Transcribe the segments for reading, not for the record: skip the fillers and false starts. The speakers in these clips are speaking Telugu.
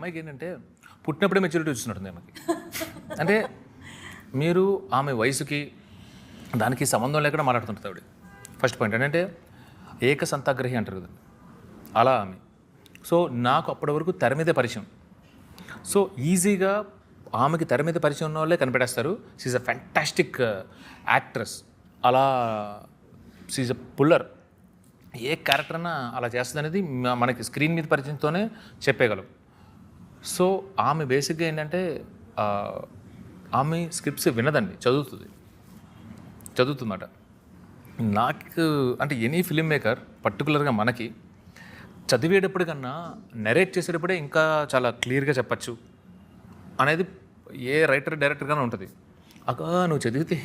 అమ్మాయికి ఏంటంటే పుట్టినప్పుడే మెచ్యూరిటీ వచ్చినట్టుంది ఆమెకి. అంటే మీరు ఆమె వయసుకి దానికి సంబంధం లేకుండా మాట్లాడుతుంటుంది ఆవిడ. ఫస్ట్ పాయింట్ ఏంటంటే ఏకసంతాగ్రహి అంటారు కదా, అలా ఆమె. సో నాకు అప్పటి వరకు తెర మీదే పరిచయం. సో ఈజీగా ఆమెకి తెర మీద పరిచయం ఉన్న వాళ్ళే కనిపెట్టేస్తారు. She's a fantastic actress. అలా షీఈ్ అ పుల్లర్. ఏ క్యారెక్టర్ అన్నా అలా చేస్తుంది అనేది మనకి స్క్రీన్ మీద పరిచయంతోనే చెప్పేయగలం. సో ఆమె బేసిక్గా ఏంటంటే ఆమె స్క్రిప్ట్స్ వినదండి, చదువుతుందన్నమాట. నాకు అంటే ఎనీ ఫిల్మ్ మేకర్ పర్టికులర్గా మనకి చదివేటప్పటికన్నా నెరేట్ చేసేటప్పుడే ఇంకా చాలా క్లియర్గా చెప్పచ్చు అనేది ఏ రైటర్ డైరెక్టర్గానే ఉంటుంది. అక్క నువ్వు చదివితే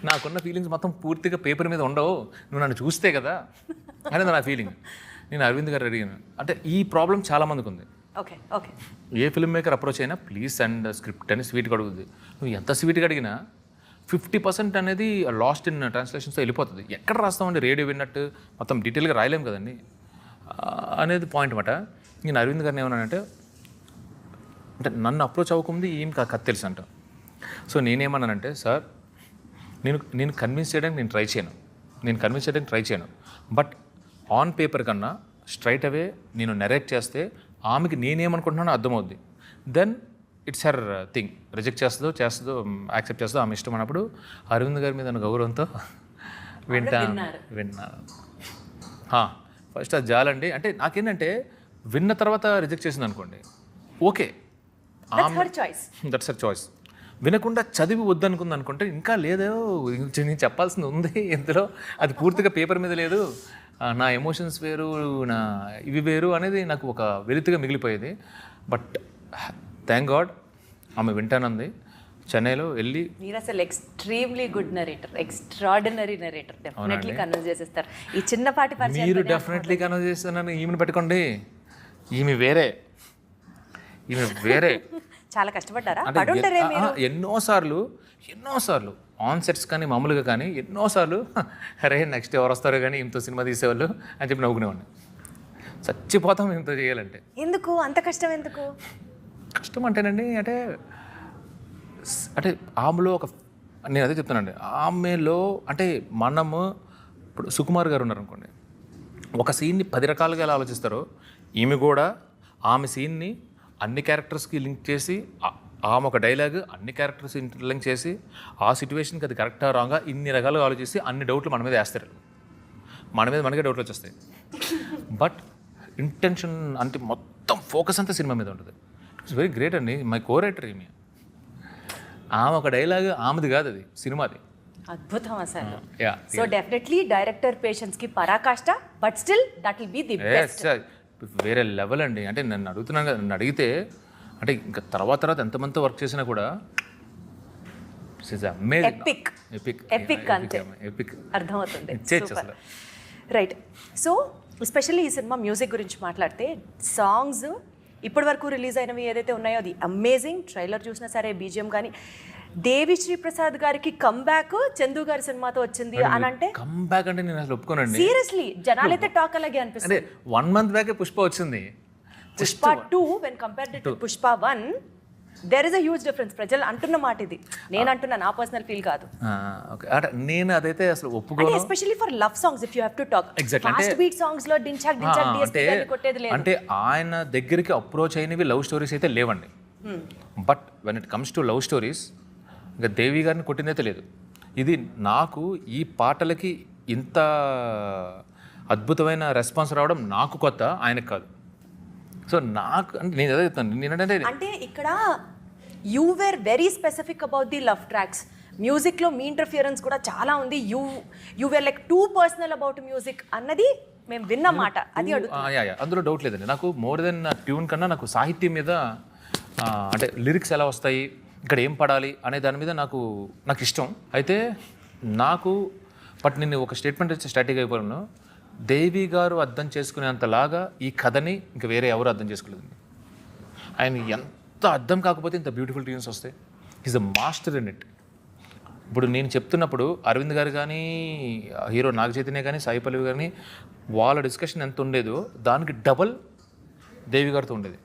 నాకున్న ఫీలింగ్స్ మొత్తం పూర్తిగా పేపర్ మీద ఉండవు, నువ్వు నన్ను చూస్తే కదా అనేది నా ఫీలింగ్. నేను అరవింద్ గారు అడిగాను. అంటే ఈ ప్రాబ్లం చాలామందికి ఉంది. Okay okay a film maker approach అయినా ప్లీజ్ సెండ్ స్క్రిప్ట్ అని స్వీట్గా అడుగుతుంది. నువ్వు ఎంత స్వీట్గా అడిగినా 50% అనేది లాస్ట్ ఇన్ ట్రాన్స్లేషన్స్తో వెళ్ళిపోతుంది. ఎక్కడ రాస్తామండి, రేడియో విన్నట్టు మొత్తం డీటెయిల్గా రాయలేము కదండి అనేది పాయింట్ అన్నమాట. నేను అరవింద్ గారిని ఏమన్నానంటే, అంటే నన్ను అప్రోచ్ అవ్వకముందు ఏం కథ తెలుసు అంట. సో నేనేమన్నానంటే, సార్ నేను కన్విన్స్ చేయడానికి నేను ట్రై చేయను, బట్ ఆన్ పేపర్ కన్నా స్ట్రైట్ అవే నేను నెరేట్ చేస్తే ఆమెకి నేనేమనుకుంటున్నానో అర్థమవుద్ది. Then it's her thing. Reject చేస్తుందో యాక్సెప్ట్ చేస్తుందో ఆమె ఇష్టం అన్నప్పుడు అరవింద్ గారి మీద గౌరవంతో విన్నాను. ఫస్ట్ అది జాలండి. అంటే నాకేంటంటే విన్న తర్వాత రిజెక్ట్ చేసింది అనుకోండి, ఓకే, దట్స్ హర్ చాయిస్. వినకుండా చదివి వద్దనుకుంది అనుకుంటే ఇంకా లేదో నేను చెప్పాల్సింది ఉంది ఇందులో, అది పూర్తిగా పేపర్ మీద లేదు, నా ఎమోషన్స్ వేరు, నా ఇవి వేరు అనేది నాకు ఒక వెలితిగా మిగిలిపోయేది. బట్ థ్యాంక్ గాడ్ ఆమె వింటానంది. చెన్నైలో వెళ్ళి మీరు అసలు extremely good narrator, extraordinary narrator. Definitely converse చేసేస్తారు. ఈ చిన్నపాటి పరిచయం మీరు డెఫినెట్లీ కన్వర్స్ చేస్తానని ఈమెను పెట్టుకోండి. ఈమె వేరే చాలా కష్టపడ్డారా? ఎన్నోసార్లు ఆన్ సెట్స్ కానీ మామూలుగా కానీ ఎన్నోసార్లు అరే నెక్స్ట్ ఎవరు వస్తారో కానీ ఇంత సినిమా తీసేవాళ్ళు అని చెప్పి నవ్వుకునేవాడిని. చచ్చిపోతాం ఇంత చేయాలంటే. ఎందుకు అంత కష్టం? ఎందుకు కష్టం అంటేనండి, అంటే ఆమెలో నేను అదే చెప్తానండి, ఆమెలో అంటే మనము ఇప్పుడు సుకుమార్ గారు ఉన్నారనుకోండి, ఒక సీన్ని 10 రకాలుగా ఎలా ఆలోచిస్తారో ఈమె కూడా ఆమె సీన్ని అన్ని క్యారెక్టర్స్కి లింక్ చేసి, ఆమె ఒక డైలాగ్ అన్ని క్యారెక్టర్స్ ఇంటర్లింక్ చేసి ఆ సిచ్యువేషన్కి అది కరెక్టా రాంగా ఇన్ని రకాలుగా ఆలోచిస్తే అన్ని డౌట్లు మన మీద వేస్తారు. మనకే డౌట్లు వచ్చేస్తాయి. బట్ ఇంటెన్షన్ అంటే మొత్తం ఫోకస్ అంతా సినిమా మీద ఉంటుంది. ఇట్స్ వెరీ గ్రేట్ అండి. మై కో-రైటర్ ఈమె. ఆమె ఒక డైలాగ్ ఆమెది కాదు, అది సినిమాది. అద్భుతం అసలు. సో డెఫినెట్లీ డైరెక్టర్ పేషెన్స్ కి పరాకాష్ట, but still that will be the best. వేరే లెవెల్ అండి. అంటే నన్ను అడుగుతున్నాను కదా, నన్ను అడిగితే అంటే ఇంకా తర్వాత ఎంతమందితో వర్క్ చేసినా కూడా అర్థమవుతుంది. రైట్. సో ఎస్పెషల్లీ ఈ సినిమా మ్యూజిక్ గురించి మాట్లాడితే, సాంగ్స్ ఇప్పటి వరకు రిలీజ్ అయినవి ఏదైతే ఉన్నాయో అది అమేజింగ్. ట్రైలర్ చూసినా సరే, బీజిఎం కానీ. దేవిశ్రీ ప్రసాద్ గారికి కమ్బ్యాక్ చందు గారి సినిమాతో వచ్చింది అని అంటే, కమ్బ్యాక్ అంటే నేను అసలు ఒప్పుకోనండి. సీరియస్లీ జనాలైతే టాక్ అలాగే అనిపిస్తుంది. 1 month బ్యాక్ పుష్ప వచ్చింది. Pushpa 2 when compared to Pushpa 1 there is a huge difference. ప్రజలు అంటున్న మాట ఇది, నేను అంటున్నా, నా పర్సనల్ ఫీల్ కాదు. నేను అదైతే అసలు ఒప్పుకోను. Especially for love songs if you have to talk. Fast beat songs లో డించాక్ డిఎస్పీ గాని కొట్టేది లేదు. అంటే ఆయన దగ్గరికి అప్రోచ్ అయినవి లవ్ స్టోరీస్ అయితే లేవండి. But when it comes to love stories ఇంకా దేవి గారిని కొట్టినైతే లేదు. ఇది నాకు ఈ పాటలకి ఇంత అద్భుతమైన రెస్పాన్స్ రావడం నాకు కొత్త, ఆయనకు కాదు. సో నాకు అంటే నేను అదే చెప్తాను. అంటే ఇక్కడ you were very specific about the love tracks. మ్యూజిక్లో మీ ఇంటర్ఫియరెన్స్ కూడా చాలా ఉంది. You were like too personal about music అన్నది మేము విన్నమాట. అది అందులో డౌట్ లేదండి. నాకు మోర్ దెన్ ట్యూన్ కన్నా నాకు సాహిత్యం మీద, అంటే లిరిక్స్ ఎలా వస్తాయి, ఇక్కడ ఏం పడాలి అనే దాని మీద నాకు ఇష్టం. అయితే బట్ నేను ఒక స్టేట్మెంట్ వచ్చి స్టాటిక్ అయిపోయాను. దేవి గారు అర్థం చేసుకునేంతలాగా ఈ కథని ఇంకా వేరే ఎవరు అర్థం చేసుకోలేదండి. ఆయన ఎంత అర్థం కాకపోతే ఇంత బ్యూటిఫుల్ ట్యూన్స్ వస్తాయి. Is a master in it. ఇప్పుడు నేను చెప్తున్నప్పుడు అరవింద్ గారు కానీ, హీరో నాగ చైతన్య కానీ, సాయి పల్లవి కానీ, వాళ్ళ డిస్కషన్ ఎంత ఉండేదో దానికి డబల్ దేవి గారితో ఉండేది.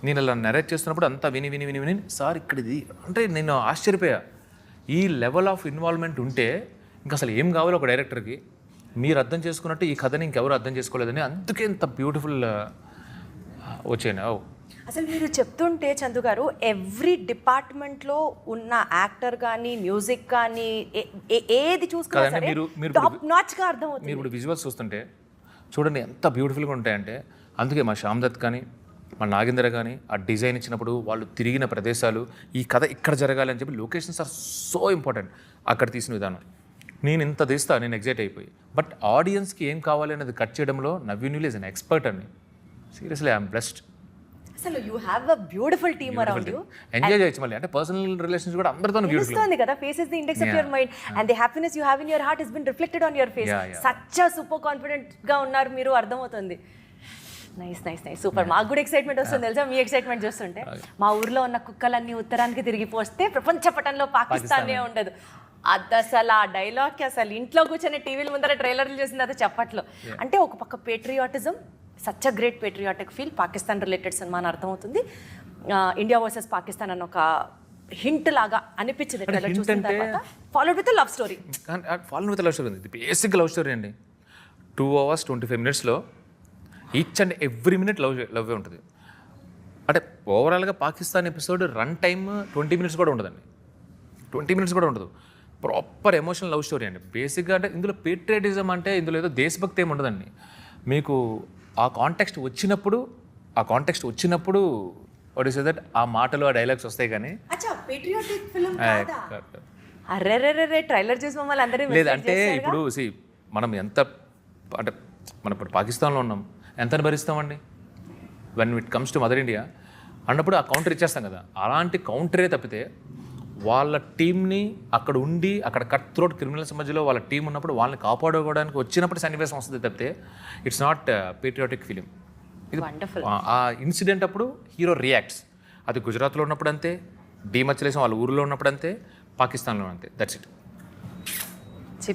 నేను ఇలా నరేట్ చేస్తున్నప్పుడు అంతా విని విని విని విని సార్ ఇక్కడ ఇది అంటే నేను ఆశ్చర్యపోయా. ఈ లెవెల్ ఆఫ్ ఇన్వాల్వ్మెంట్ ఉంటే ఇంకా అసలు ఏం కావాలో ఒక డైరెక్టర్కి, మీరు అర్థం చేసుకున్నట్టు ఈ కథని ఇంకెవరు అర్థం చేసుకోలేదని, అందుకే ఇంత బ్యూటిఫుల్ వచ్చాను. అసలు మీరు చెప్తుంటే చందు గారు ఎవ్రీ డిపార్ట్మెంట్లో ఉన్న యాక్టర్ కానీ మ్యూజిక్ కానీ ఏది చూసుకున్నా సరే టాప్ నాచ్గా అర్థమవుతుంది. మీరు ఇప్పుడు విజువల్స్ చూస్తుంటే చూడండి ఎంత బ్యూటిఫుల్గా ఉంటాయంటే, అందుకే మా శ్యామ్ దత్ కానీ మా నాగేంద్ర కానీ ఆ డిజైన్ ఇచ్చినప్పుడు వాళ్ళు తిరిగిన ప్రదేశాలు, ఈ కథ ఇక్కడ జరగాలి అని చెప్పి లొకేషన్స్ ఆర్ సో ఇంపార్టెంట్. అక్కడ తీసిన విధానం నేను ఇంత తీస్తా, నేను ఎగ్జైట్ అయిపోయి. బట్ ఆడియన్స్కి ఏం కావాలి అనేది కట్ చేయడంలో నవీన్ ఈజ్ అన్ ఎక్స్పర్ట్ అండి. Seriously I'm blessed. అసలు you have a beautiful team around you. Enjoy చేయొచ్చు మళ్ళీ, అంటే పర్సనల్ రిలేషన్స్ కూడా అందరితో బ్యూటిఫుల్ ఉంది కదా. Face is the index of your mind and the happiness you have in your heart has been reflected on your face. Such super confident గా ఉన్నారు మీరు, అర్థమవుతుంది. Nice nice nice, super. మాకు కూడా ఎక్సైట్మెంట్ వస్తుంది తెలుసా మీ ఎక్సైట్మెంట్ చూస్తుంటే. మా ఊర్లో ఉన్న కుక్కలన్నీ ఉత్తరానికి తిరిగిపోస్తే ప్రపంచ పటంలో పాకిస్తానే ఉండదు. అది అసలు ఆ డైలాగ్కి అసలు ఇంట్లో కూర్చొని టీవీల ముందర ట్రైలర్లు చేసింది అది చెప్పట్లో. అంటే ఒక పక్క patriotism, such a great patriotic feel, Pakistan related cinema అని అర్థమవుతుంది. ఇండియా వర్సెస్ పాకిస్తాన్ అని ఒక హింట్ లాగా అనిపించింది ట్రైలర్ చూసిన తర్వాత. Followed with love story. Followed with love story ఉంది, బేసిక్ లవ్ స్టోరీ అండి. 2 hours 25 minutes each and every minute లవ్వే ఉంటుంది. అంటే ఓవరాల్గా Pakistan episode run time 20 minutes కూడా ఉండదండి, 20 minutes కూడా ఉండదు. ప్రాపర్ ఎమోషనల్ లవ్ స్టోరీ అండి బేసిక్గా. అంటే ఇందులో పేట్రియాటిజం అంటే ఇందులో ఏదో దేశభక్తి ఏమి ఉండదండి. మీకు ఆ కాంటెక్స్ట్ వచ్చినప్పుడు వాట్ ఈస్ దట్ ఆ మాటలు ఆ డైలాగ్స్ వస్తాయి కానీ అర్రే ట్రైలర్ చూసి మమ్మల్ని అందరూ లేదంటే ఇప్పుడు మనం ఎంత అంటే మనం ఇప్పుడు పాకిస్తాన్లో ఉన్నాం, ఎంతని భరిస్తామండి when it comes to mother India అన్నప్పుడు ఆ కౌంటర్ ఇచ్చేస్తాం కదా. అలాంటి కౌంటరే తప్పితే వాళ్ళ టీంని అక్కడ ఉండి అక్కడ కట్ త్రోట్ క్రిమినల్స్ మధ్యలో వాళ్ళ టీం ఉన్నప్పుడు వాళ్ళని కాపాడుకోవడానికి వచ్చినప్పుడు సన్నివేశం వస్తుంది తప్పితే ఇట్స్ నాట్ పేట్రియాటిక్ ఫిలిం. ఇది ఆ ఇన్సిడెంట్ అప్పుడు హీరో రియాక్ట్స్. అది గుజరాత్లో ఉన్నప్పుడు అంతే, డీమచ్చలేసం వాళ్ళ ఊరిలో ఉన్నప్పుడు అంతే, పాకిస్తాన్లో అంతే. That's it.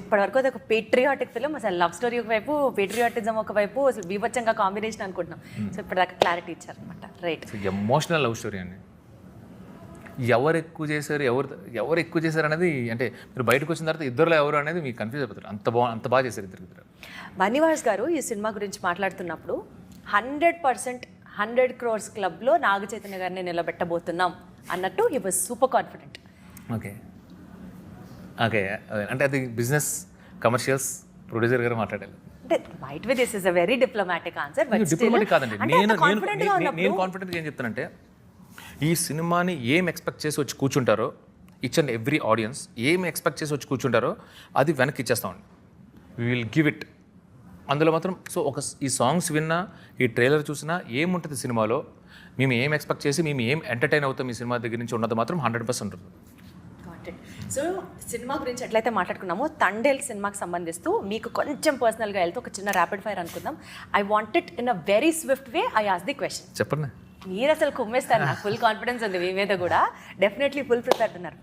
ఇప్పటి వరకు అది ఒక పేట్రియాటిక్ ఫిలిం. అసలు లవ్ స్టోరీ ఒకవైపు, పేట్రియాటిజం ఒకవైపు, అసలు బీభత్సంగా కాంబినేషన్ అనుకుంటున్నాం. సో ఇప్పటిదాకా క్లారిటీ ఇచ్చారనమాట. రైట్, ఎమోషనల్ లవ్ స్టోరీ అండి. ఎవరు ఎక్కువ చేశారు అనేది, అంటే మీరు బయటకు వచ్చిన తర్వాత ఇద్దరులో ఎవరు అనేది మీకు కన్ఫ్యూజ్ అయిపోతారు. అంత బాగా చేశారు ఇద్దరు. బన్నీవాస్ గారు ఈ సినిమా గురించి మాట్లాడుతున్నప్పుడు 100% 100 crores క్లబ్లో నాగ చైతన్య గారిని నిలబెట్టబోతున్నాం అన్నట్టు he was super confident. Okay అంటే అది బిజినెస్ కమర్షియల్స్ ప్రొడ్యూసర్ గారు మాట్లాడాలి అంటే might be this is a very diplomatic answer. But diplomatic కాదండి. నేను కాన్ఫిడెంట్గా ఏం చెప్తానంటే, ఈ సినిమాని ఏం ఎక్స్పెక్ట్ చేసి వచ్చి కూర్చుంటారో ఈచ్ అండ్ ఎవ్రీ ఆడియన్స్ ఏం ఎక్స్పెక్ట్ చేసి వచ్చి కూర్చుంటారో అది వెనక్కి ఇచ్చేస్తామండి. We will give it. అందులో మాత్రం ఈ సాంగ్స్ విన్నా, ఈ ట్రైలర్ చూసినా ఏముంటుంది సినిమాలో, మేము ఏం ఎక్స్పెక్ట్ చేసి మేము ఏం ఎంటర్టైన్ అవుతాం ఈ సినిమా దగ్గర నుంచి ఉన్నది మాత్రం 100% ఉంటుంది. సో సినిమా గురించి ఎట్లయితే మాట్లాడుకున్నామో, తండేల్ సినిమాకి సంబంధిస్తూ మీకు కొంచెం పర్సనల్గా వెళ్తే ఒక చిన్న ర్యాపిడ్ ఫైర్ అనుకుందాం. I want it in a very Swift way. I ask the question. చెప్పండి. మీరు అసలు కుమ్మేస్తారు, నాకు ఫుల్ కాన్ఫిడెన్స్ ఉంది మీ మీద కూడా. డెఫినెట్లీ ఫుల్ ప్రిపేర్డ్ ఉన్నారు.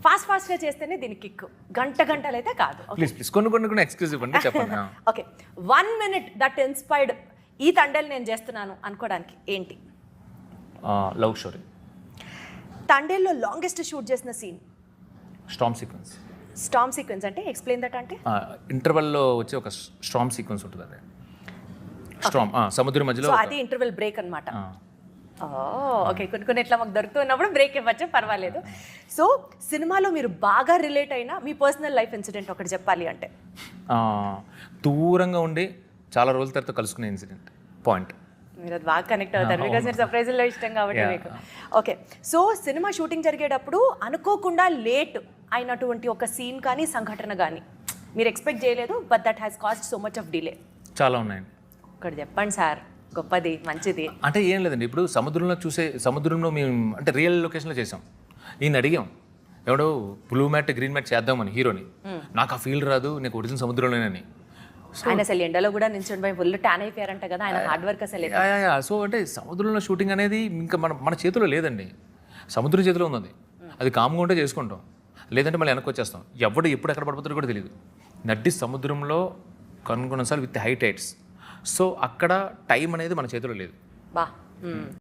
ఫాస్ట్గా చేస్తేనే దీనికి కిక్, గంటలు అయితే కాదు. ప్లీజ్ కొన్ని ఎక్స్క్లూజివ్ అంటే చెప్పండి. ఓకే, 1 minute దట్ ఇన్స్పైర్డ్ ఈ తండేల్ నేను చేస్తున్నాను అనుకోవడానికి ఏంటి? Love story. తండేల్లో లాంగెస్ట్ షూట్ చేసిన సీన్? స్టార్మ్ సీక్వెన్స్ అంటే ఎక్స్ప్లెయిన్ దట్. అంటే ఇంటర్వెల్లో వచ్చే ఒక స్టార్మ్ సీక్వెన్స్ ఉంటుంది. అదే స్టార్మ్ సముద్రం మధ్యలో, అది ఇంటర్వెల్ బ్రేక్ అనమాట. ఓకే, కొన్ని ఇట్లా మాకు దొరుకుతున్నప్పుడు బ్రేక్ ఇవ్వచ్చు, పర్వాలేదు. సో సినిమాలో మీరు బాగా రిలేట్ అయిన మీ పర్సనల్ లైఫ్ ఇన్సిడెంట్ ఒకటి చెప్పాలి అంటే? దూరంగా ఉండి చాలా రోజుల తర్వాత కలుసుకునే ఇన్సిడెంట్ పాయింట్. మీరు అది బాగా కనెక్ట్ అవుతారు, బికాస్ మీరు సర్ప్రైజ్లో ఇష్టం కాబట్టి మీకు. ఓకే, సో సినిమా షూటింగ్ జరిగేటప్పుడు అనుకోకుండా లేట్ అయినటువంటి ఒక సీన్ కానీ సంఘటన కానీ మీరు ఎక్స్పెక్ట్ చేయలేదు, but that has cost so much of delay? చాలా ఉన్నాయండి. ఒకటి చెప్పండి సార్, గొప్పది, మంచిది. అంటే ఏం లేదండి, ఇప్పుడు సముద్రంలో మేము అంటే రియల్ లొకేషన్లో చేసాం. ఈయన అడిగాం, ఎవడో బ్లూ మ్యాట్ గ్రీన్ మ్యాట్ చేద్దామని హీరోని. నాకు ఆ ఫీల్ రాదు, నీకు ఒరిజినల్ సముద్రంలోనేని. ఆయన అసలు ఎండలో కూడా నిల్చొని పోయి ఫుల్ ట్యాన్ అయిపోయారంట కదా, ఆయన హార్డ్ వర్క్ అసలు. సో అంటే సముద్రంలో షూటింగ్ అనేది ఇంకా మన చేతిలో లేదండి, సముద్రం చేతిలో ఉంది. అది కామ్గా ఉంటే చేసుకుంటాం, లేదంటే మళ్ళీ వెనక్కి వచ్చేస్తాం. ఎవడు ఎప్పుడు ఎక్కడ పడిపోతారో కూడా తెలియదు. నడ్డి సముద్రంలో కొన్నిసార్లు విత్ హై టైడ్స్. సో అక్కడ టైం అనేది మన చేతిలో లేదు. బా